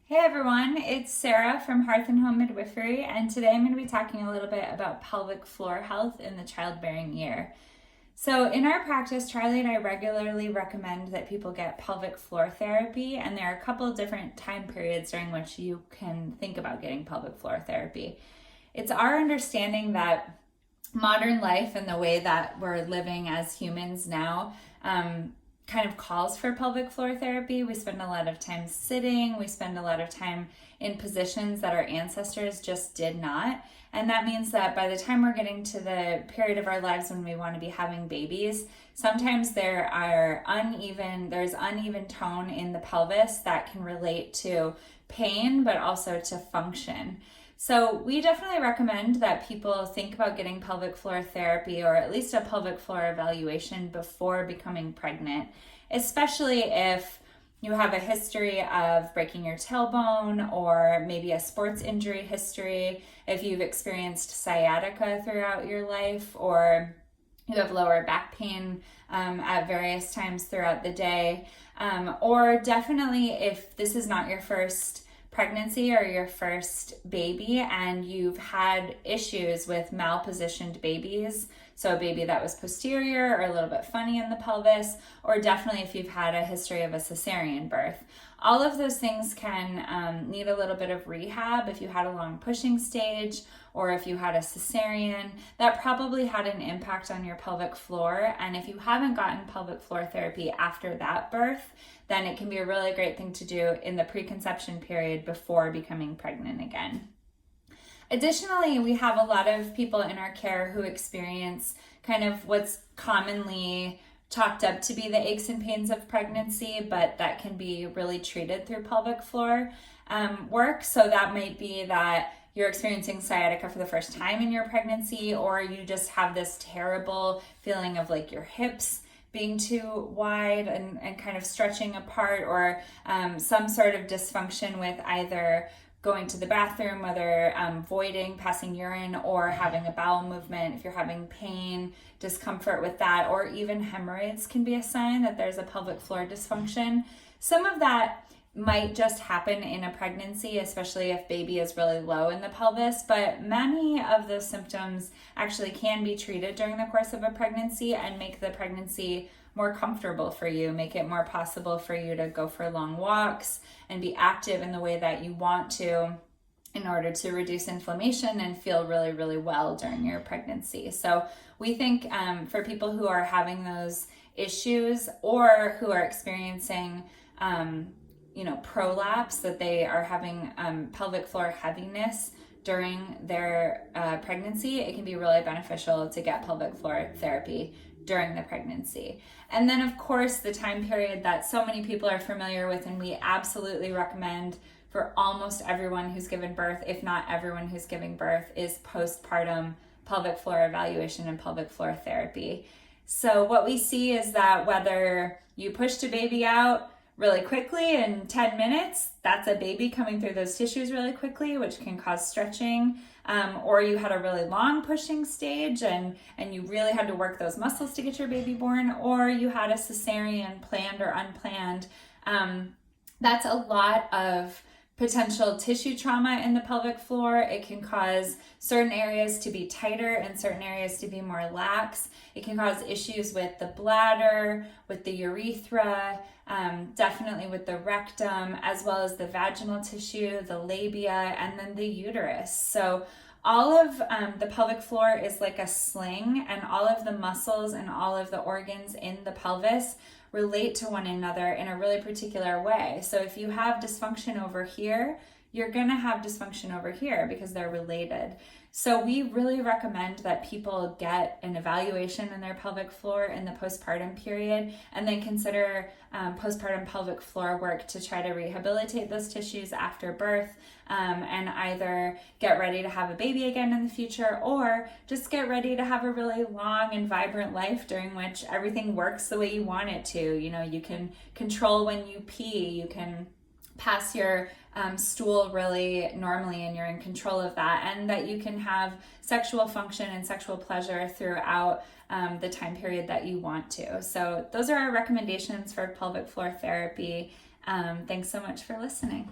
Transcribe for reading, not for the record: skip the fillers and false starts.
Hey everyone, it's Sarah from Hearth and Home Midwifery, and today I'm going to be talking a little bit about pelvic floor health in the childbearing year. So in our practice, Charlie and I regularly recommend that people get pelvic floor therapy, and there are a couple of different time periods during which you can think about getting pelvic floor therapy. It's our understanding that modern life and the way that we're living as humans now kind of calls for pelvic floor therapy. We spend a lot of time sitting, we spend a lot of time in positions that our ancestors just did not. And that means that by the time we're getting to the period of our lives when we want to be having babies, sometimes there's uneven tone in the pelvis that can relate to pain, but also to function. So we definitely recommend that people think about getting pelvic floor therapy or at least a pelvic floor evaluation before becoming pregnant, especially if you have a history of breaking your tailbone or maybe a sports injury history, if you've experienced sciatica throughout your life, or you have lower back pain at various times throughout the day, or definitely if this is not your first pregnancy or your first baby and you've had issues with malpositioned babies, so a baby that was posterior or a little bit funny in the pelvis, or definitely if you've had a history of a cesarean birth. All of those things can need a little bit of rehab. If you had a long pushing stage or if you had a cesarean, that probably had an impact on your pelvic floor. And if you haven't gotten pelvic floor therapy after that birth, then it can be a really great thing to do in the preconception period before becoming pregnant again. Additionally, we have a lot of people in our care who experience kind of what's commonly chalked up to be the aches and pains of pregnancy, but that can be really treated through pelvic floor work. So that might be that you're experiencing sciatica for the first time in your pregnancy, or you just have this terrible feeling of like your hips being too wide and kind of stretching apart, or some sort of dysfunction with either going to the bathroom, whether voiding, passing urine, or having a bowel movement. If you're having pain, discomfort with that, or even hemorrhoids can be a sign that there's a pelvic floor dysfunction. Some of that might just happen in a pregnancy, especially if baby is really low in the pelvis, but many of those symptoms actually can be treated during the course of a pregnancy and make the pregnancy more comfortable for you, make it more possible for you to go for long walks and be active in the way that you want to in order to reduce inflammation and feel really, really well during your pregnancy. So we think for people who are having those issues or who are experiencing prolapse, that they are having pelvic floor heaviness during their pregnancy, it can be really beneficial to get pelvic floor therapy during the pregnancy. And then of course the time period that so many people are familiar with and we absolutely recommend for almost everyone who's given birth, if not everyone who's giving birth, is postpartum pelvic floor evaluation and pelvic floor therapy. So what we see is that whether you pushed a baby out really quickly in 10 minutes, that's a baby coming through those tissues really quickly, which can cause stretching, or you had a really long pushing stage and you really had to work those muscles to get your baby born, or you had a cesarean planned or unplanned. That's a lot of potential tissue trauma in the pelvic floor. It can cause certain areas to be tighter and certain areas to be more lax. It can cause issues with the bladder, with the urethra, definitely with the rectum, as well as the vaginal tissue, the labia, and then the uterus. So all of the pelvic floor is like a sling, and all of the muscles and all of the organs in the pelvis relate to one another in a really particular way. So if you have dysfunction over here, you're going to have dysfunction over here because they're related. So we really recommend that people get an evaluation in their pelvic floor in the postpartum period, and then consider postpartum pelvic floor work to try to rehabilitate those tissues after birth, and either get ready to have a baby again in the future, or just get ready to have a really long and vibrant life during which everything works the way you want it to. You know, you can control when you pee, you can pass your stool really normally and you're in control of that, and that you can have sexual function and sexual pleasure throughout the time period that you want to. So those are our recommendations for pelvic floor therapy. Thanks so much for listening.